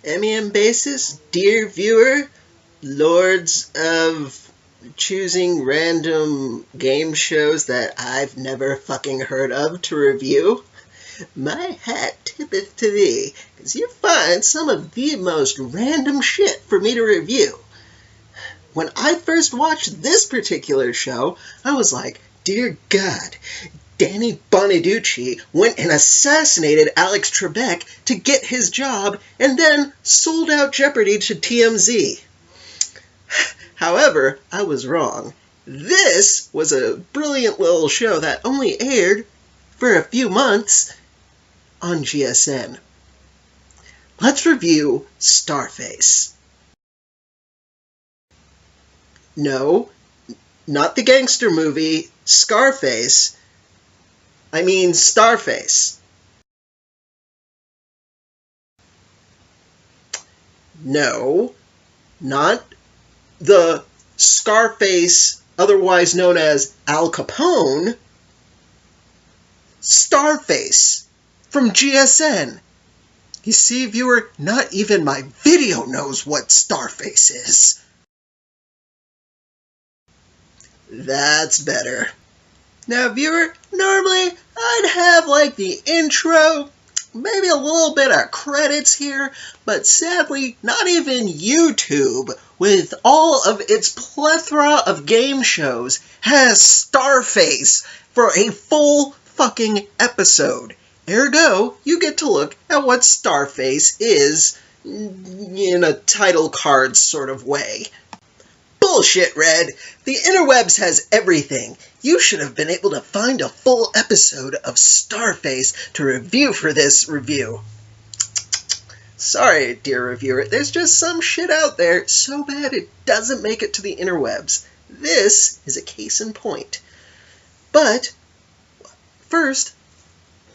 MEM basis, dear viewer, lords of choosing random game shows that I've never fucking heard of to review. My hat tippeth to thee, because you find some of the most random shit for me to review. When I first watched this particular show, I was like, dear God, Danny Bonaducci went and assassinated Alex Trebek to get his job and then sold out Jeopardy to TMZ. However, I was wrong. This was a brilliant little show that only aired for a few months on GSN. Let's review Starface. No, not the gangster movie Scarface. I mean Starface. No, not the Scarface, otherwise known as Al Capone. Starface from GSN. You see, viewer, not even my video knows what Starface is. That's better. Now, viewer, normally I'd have like the intro, maybe a little bit of credits here, but sadly, not even YouTube, with all of its plethora of game shows, has Starface for a full fucking episode. Ergo, you get to look at what Starface is in a title card sort of way. Bullshit, Red. The interwebs has everything. You should have been able to find a full episode of Starface to review for this review. Sorry, dear reviewer, there's just some shit out there so bad it doesn't make it to the interwebs. This is a case in point. But first,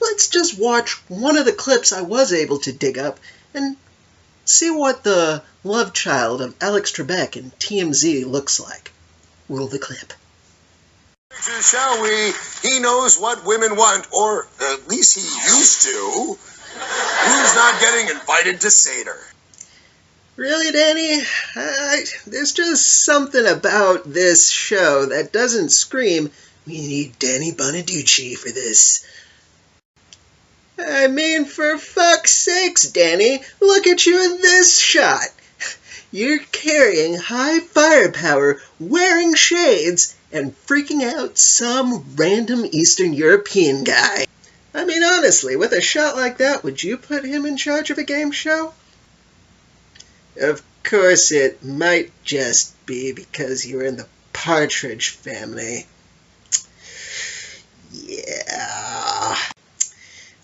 let's just watch one of the clips I was able to dig up and see what the love child of Alex Trebek and TMZ looks like. Roll the clip. Shall we? He knows what women want, or at least he used to. Who's not getting invited to Seder? Really, Danny? There's just something about this show that doesn't scream, we need Danny Bonaducci for this. I mean, for fuck's sakes, Danny, look at you in this shot. You're carrying high firepower, wearing shades, and freaking out some random Eastern European guy. I mean, honestly, with a shot like that, would you put him in charge of a game show? Of course, it might just be because you're in the Partridge Family. Yeah.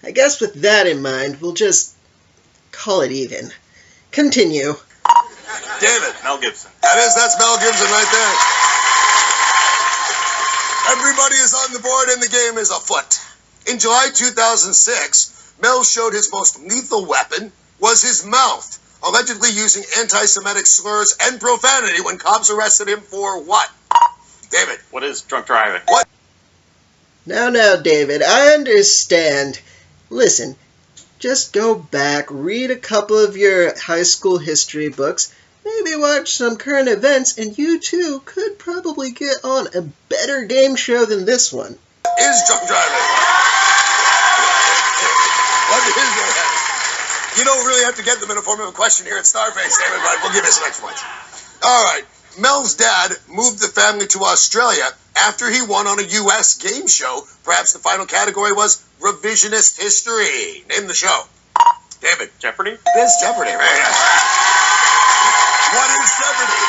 I guess with that in mind, we'll just call it even. Continue. David. Mel Gibson. That's Mel Gibson right there. Everybody is on the board and the game is afoot. In July 2006, Mel showed his most lethal weapon was his mouth, allegedly using anti-Semitic slurs and profanity when cops arrested him for what? David. What is drunk driving? What? Now, David, I understand. Listen, just go back, read a couple of your high school history books, maybe watch some current events, and you too could probably get on a better game show than this one. Is drunk driving? What is it? You don't really have to get them in a form of a question here at Starface, David, but we'll give you some extra points. All right. Mel's dad moved the family to Australia after he won on a U.S. game show. Perhaps the final category was revisionist history. Name the show. David. Jeopardy? It is Jeopardy, right? What is Jeopardy?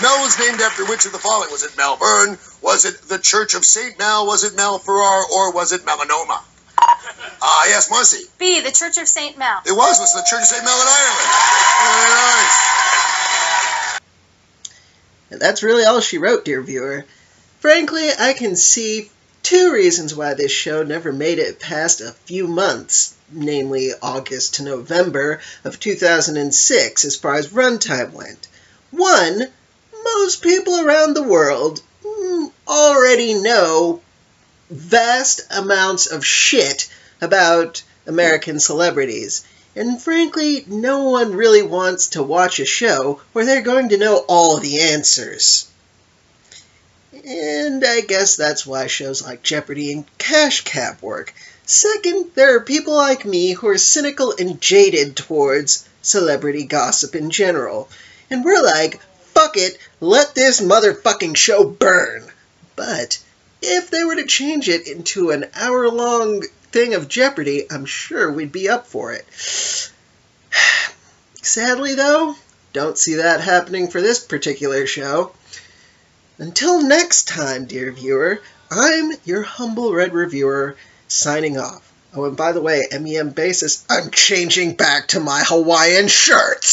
Mel was named after which of the following? Was it Melbourne? Was it the Church of St. Mel? Was it Mel Farrar? Or was it melanoma? Yes, Marcy. B, the Church of St. Mel. It was the Church of St. Mel in Ireland. Very nice. And that's really all she wrote, dear viewer. Frankly, I can see two reasons why this show never made it past a few months, namely August to November of 2006 as far as runtime went. One, most people around the world already know vast amounts of shit about American celebrities. And frankly, no one really wants to watch a show where they're going to know all the answers. And I guess that's why shows like Jeopardy and Cash Cab work. Second, there are people like me who are cynical and jaded towards celebrity gossip in general. And we're like, fuck it, let this motherfucking show burn. But if they were to change it into an hour-long thing of Jeopardy, I'm sure we'd be up for it. Sadly, though, don't see that happening for this particular show. Until next time, dear viewer, I'm your humble red reviewer, signing off. Oh, and by the way, MEM Basis, I'm changing back to my Hawaiian shirts!